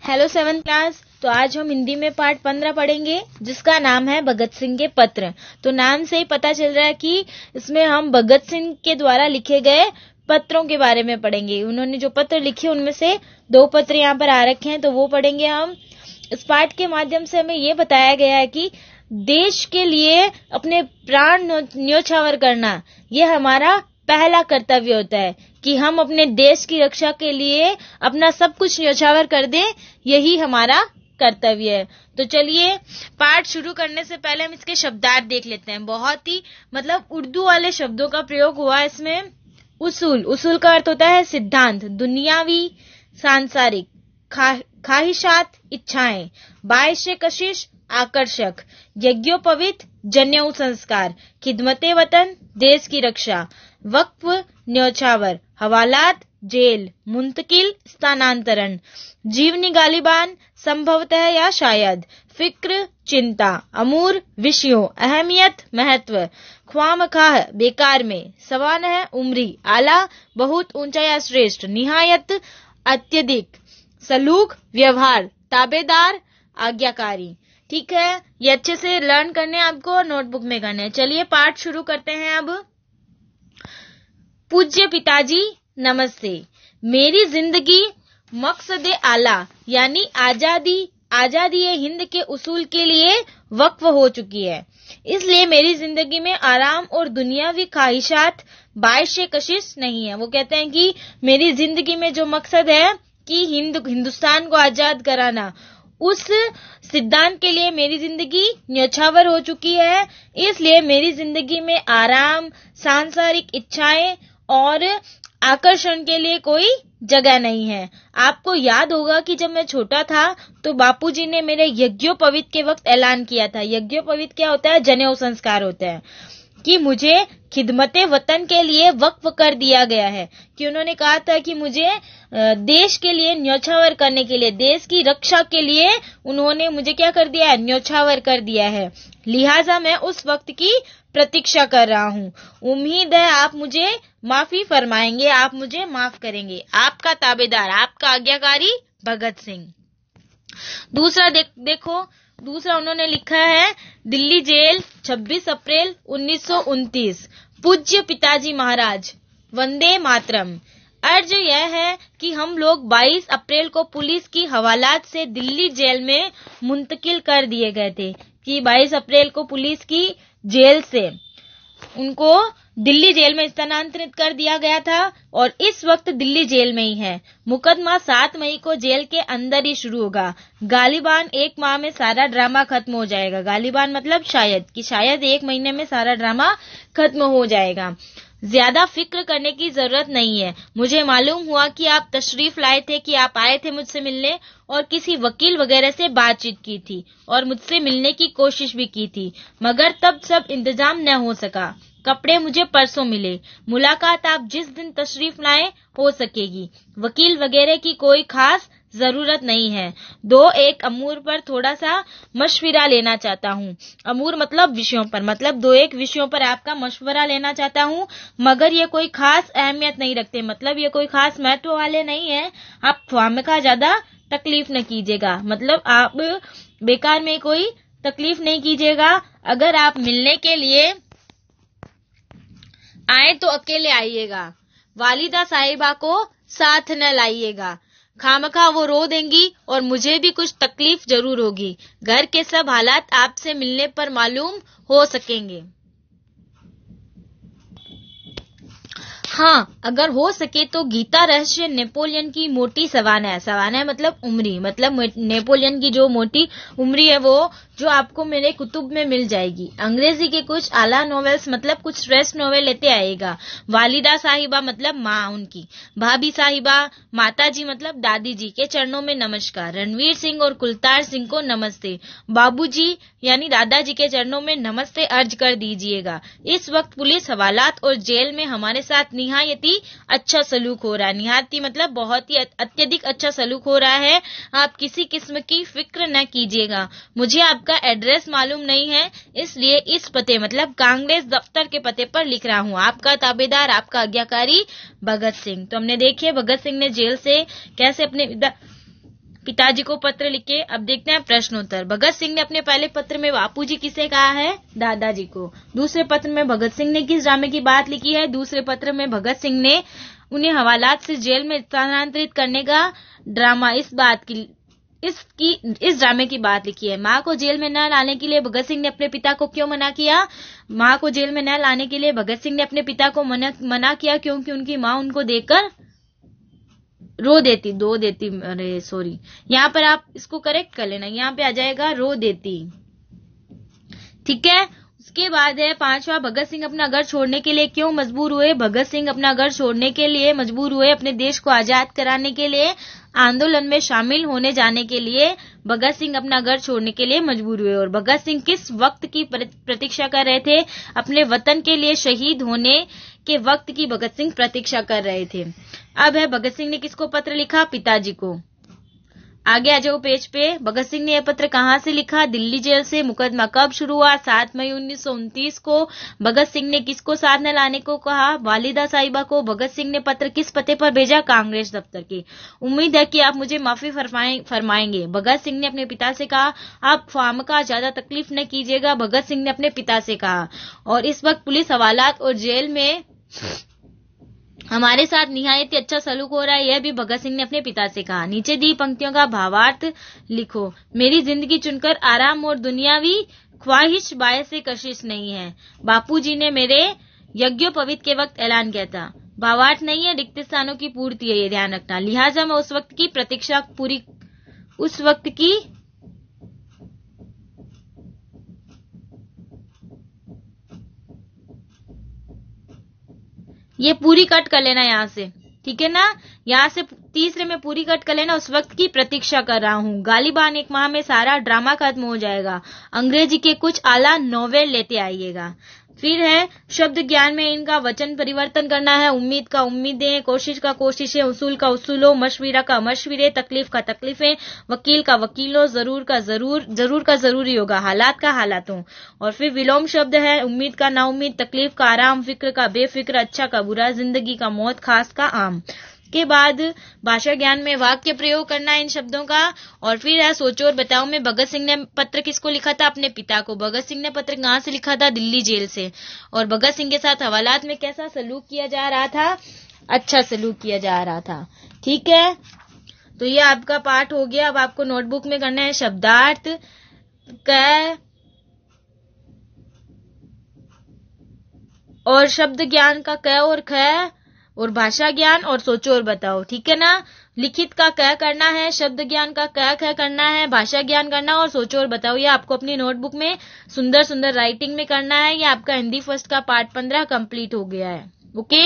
Hello 7th class. तो आज हम हिंदी में पाठ 15 पढ़ेंगे जिसका नाम है भगत सिंह के पत्र। तो नाम से ही पता चल रहा है कि इसमें हम भगत सिंह के द्वारा लिखे गए पत्रों के बारे में पढ़ेंगे। उन्होंने जो पत्र लिखे उनमें से 2 पत्र यहाँ पर आ रखे हैं, तो वो पढ़ेंगे हम। इस पाठ के माध्यम से हमें ये बताया गया है कि देश के लिए अपने प्राण न्योछावर करना ये हमारा पहला कर्तव्य होता है कि हम अपने देश की रक्षा के लिए अपना सब कुछ न्योछावर कर दें, यही हमारा कर्तव्य है। तो चलिए पाठ शुरू करने से पहले हम इसके शब्दार्थ देख लेते हैं। बहुत ही उर्दू वाले शब्दों का प्रयोग हुआ इसमें। उसूल का अर्थ होता है सिद्धांत, दुनियावी, सांसारिक, ख्वाहिशात, इच्छाएं, बाइश कशिश, आकर्षक, यज्ञोपवीत, जनेऊ संस्कार, खिदमते वतन, देश की रक्षा, वक्फ, न्योछावर, हवालात, जेल, मुंतकिल, स्थानांतरण, जीवनी गालिबान, संभवतः या शायद, फिक्र, चिंता, अमूर, विषयों, अहमियत, महत्व, ख्वामखाह, बेकार में, सवानह, उम्री, आला, बहुत, ऊंचा या श्रेष्ठ, निहायत, अत्यधिक, सलूक, व्यवहार, ताबेदार, आज्ञाकारी। ठीक है, ये अच्छे से लर्न करने आपको और नोटबुक में करने हैं। चलिए पाठ शुरू करते हैं अब। पूज्य पिताजी नमस्ते। मेरी जिंदगी मकसद आला यानी आजादी हिंद के उसूल के लिए वक्फ हो चुकी है। इसलिए मेरी जिंदगी में आराम और दुनियावी ख्वाहिशात बाइश कशिश नहीं है। वो कहते हैं कि मेरी जिंदगी में जो मकसद है कि हिंदुस्तान को आजाद कराना, उस सिद्धांत के लिए मेरी जिंदगी न्योछावर हो चुकी है। इसलिए मेरी जिंदगी में आराम, सांसारिक इच्छाएं और आकर्षण के लिए कोई जगह नहीं है। आपको याद होगा कि जब मैं छोटा था तो बापूजी ने मेरे यज्ञोपवीत के वक्त ऐलान किया था। यज्ञोपवीत क्या होता है? जनेऊ संस्कार होता है कि मुझे खिदमते वतन के लिए वक्फ कर दिया गया है। कि उन्होंने कहा था कि मुझे देश के लिए न्योछावर करने के लिए, देश की रक्षा के लिए उन्होंने मुझे क्या कर दिया है? न्योछावर कर दिया है। लिहाजा मैं उस वक्त की प्रतीक्षा कर रहा हूँ। उम्मीद है आप मुझे माफी फरमाएंगे, आप मुझे माफ करेंगे। आपका ताबेदार, आपका आज्ञाकारी, भगत सिंह। दूसरा देखो, दूसरा उन्होंने लिखा है दिल्ली जेल 26 अप्रैल 1929। पूज्य पिताजी महाराज, वंदे मातरम। अर्ज यह है कि हम लोग 22 अप्रैल को पुलिस की हवालात से दिल्ली जेल में मुंतकिल कर दिए गए थे। कि 22 अप्रैल को पुलिस की जेल से उनको दिल्ली जेल में स्थानांतरित कर दिया गया था और इस वक्त दिल्ली जेल में ही है। मुकदमा 7 मई को जेल के अंदर ही शुरू होगा। गालिबान 1 माह में सारा ड्रामा खत्म हो जाएगा। गालिबान मतलब शायद, कि शायद 1 महीने में सारा ड्रामा खत्म हो जाएगा। ज्यादा फिक्र करने की जरूरत नहीं है। मुझे मालूम हुआ कि आप तशरीफ लाए थे, कि आप आए थे मुझसे मिलने और किसी वकील वगैरह से बातचीत की थी और मुझसे मिलने की कोशिश भी की थी, मगर तब सब इंतजाम न हो सका। कपड़े मुझे परसों मिले। मुलाकात आप जिस दिन तशरीफ लाए हो सकेगी। वकील वगैरह की कोई खास जरूरत नहीं है। 2-1 अमूर पर थोड़ा सा मशविरा लेना चाहता हूँ। अमूर मतलब विषयों पर, मतलब 2-1 विषयों पर आपका मशवरा लेना चाहता हूँ, मगर ये कोई खास अहमियत नहीं रखते, मतलब ये कोई खास महत्व वाले नहीं है। आप ख्वामखा ज्यादा तकलीफ न कीजिएगा, मतलब आप बेकार में कोई तकलीफ नहीं कीजिएगा। अगर आप मिलने के लिए आए तो अकेले आइएगा। वालिदा साहिबा को साथ न लाइएगा, खामखा वो रो देंगी और मुझे भी कुछ तकलीफ जरूर होगी। घर के सब हालात आपसे मिलने पर मालूम हो सकेंगे। हाँ, अगर हो सके तो गीता रहस्य नेपोलियन की मोटी सवाना, सवाना मतलब उम्री, मतलब नेपोलियन की जो मोटी उम्री है वो जो आपको मेरे कुतुब में मिल जाएगी। अंग्रेजी के कुछ आला नॉवेल्स मतलब कुछ श्रेष्ठ नॉवेल लेते आएगा। वालिदा साहिबा मतलब माँ उनकी। भाभी साहिबा, माता जी मतलब दादी जी के चरणों में नमस्कार। रणवीर सिंह और कुलतार सिंह को नमस्ते। बाबूजी यानी दादाजी के चरणों में नमस्ते अर्ज कर दीजिएगा। इस वक्त पुलिस हवालात और जेल में हमारे साथ निहायती अच्छा सलूक हो रहा है। निहायती मतलब बहुत ही अत्यधिक अच्छा सलूक हो रहा है। आप किसी किस्म की फिक्र न कीजिएगा। मुझे आपका एड्रेस मालूम नहीं है, इसलिए इस पते मतलब कांग्रेस दफ्तर के पते पर लिख रहा हूँ। आपका ताबेदार, आपका आज्ञाकारी, भगत सिंह। तो हमने देखिए भगत सिंह ने जेल से कैसे अपने पिताजी को पत्र लिखे। अब देखते हैं प्रश्नोत्तर। भगत सिंह ने अपने पहले पत्र में बापूजी किसे कहा है? दादाजी को। दूसरे पत्र में भगत सिंह ने किस ड्रामे की बात लिखी है? दूसरे पत्र में भगत सिंह ने उन्हें हवालात से जेल में स्थानांतरित करने का ड्रामा इस ड्रामे की बात लिखी है। मां को जेल में न लाने के लिए भगत सिंह ने अपने पिता को क्यों मना किया? मां को जेल में न लाने के लिए भगत सिंह ने अपने पिता को मना किया क्योंकि उनकी मां उनको देखकर यहाँ पर आप इसको करेक्ट कर लेना, यहाँ पे आ जाएगा रो देती। ठीक है। उसके बाद है 5वां, भगत सिंह अपना घर छोड़ने के लिए क्यों मजबूर हुए? भगत सिंह अपना घर छोड़ने के लिए मजबूर हुए अपने देश को आजाद कराने के लिए, आंदोलन में शामिल होने जाने के लिए भगत सिंह अपना घर छोड़ने के लिए मजबूर हुए। और भगत सिंह किस वक्त की प्रतीक्षा कर रहे थे? अपने वतन के लिए शहीद होने के वक्त की भगत सिंह प्रतीक्षा कर रहे थे। अब है भगत सिंह ने किसको पत्र लिखा? पिताजी को। आगे आ जाओ पेज पे। भगत सिंह ने यह पत्र कहां से लिखा? दिल्ली जेल से। मुकदमा कब शुरू हुआ? 7 मई 1929 को। भगत सिंह ने किसको साथ न लाने को कहा? वालिदा साहिबा को। भगत सिंह ने पत्र किस पते पर भेजा? कांग्रेस दफ्तर की। उम्मीद है कि आप मुझे माफी फरमाएंगे। भगत सिंह ने अपने पिता से कहा, आप फार्म का ज्यादा तकलीफ न कीजिएगा। भगत सिंह ने अपने पिता से कहा। और इस वक्त पुलिस हवालात और जेल में हमारे साथ निहायत ही अच्छा सलूक हो रहा है, यह भी भगत सिंह ने अपने पिता से कहा। नीचे दी पंक्तियों का भावार्थ लिखो। मेरी जिंदगी चुनकर आराम और दुनियावी ख्वाहिश बायस से कशिश नहीं है। बापूजी ने मेरे यज्ञोपवीत के वक्त ऐलान किया था। भावार्थ नहीं है, रिक्त स्थानों की पूर्ति है, ये ध्यान रखना। लिहाजा मैं उस वक्त की प्रतीक्षा ये पूरी कट कर लेना यहाँ से, ठीक है ना। यहाँ से तीसरे में पूरी कट कर लेना। उस वक्त की प्रतीक्षा कर रहा हूँ। गालिबान 1 माह में सारा ड्रामा खत्म हो जाएगा। अंग्रेजी के कुछ आला नोवेल लेते आइएगा। फिर है शब्द ज्ञान में इनका वचन परिवर्तन करना है। उम्मीद का उम्मीदें, कोशिश का कोशिशें, उसूल का उसूलों, मशविरा का मशविरे, तकलीफ का तकलीफें, वकील का वकीलों, जरूर का जरूरी होगा, हालात का हालातों। और फिर विलोम शब्द है उम्मीद का नाउम्मीद, तकलीफ का आराम, फिक्र का बेफिक्र, अच्छा का बुरा, जिंदगी का मौत, खास का आम। के बाद भाषा ज्ञान में वाक्य प्रयोग करना है इन शब्दों का। और फिर है सोचो और बताओ में भगत सिंह ने पत्र किसको लिखा था? अपने पिता को। भगत सिंह ने पत्र कहां से लिखा था? दिल्ली जेल से। और भगत सिंह के साथ हवालात में कैसा सलूक किया जा रहा था? अच्छा सलूक किया जा रहा था। ठीक है, तो ये आपका पाठ हो गया। अब आपको नोटबुक में करना है शब्दार्थ क और शब्द ज्ञान का क और ख और भाषा ज्ञान और सोचो और बताओ। ठीक है ना। लिखित का क करना है, शब्द ज्ञान का क ख करना है, भाषा ज्ञान करना और सोचो और बताओ। ये आपको अपनी नोटबुक में सुंदर सुंदर राइटिंग में करना है। ये आपका हिंदी फर्स्ट का पार्ट 15 कंप्लीट हो गया है। ओके।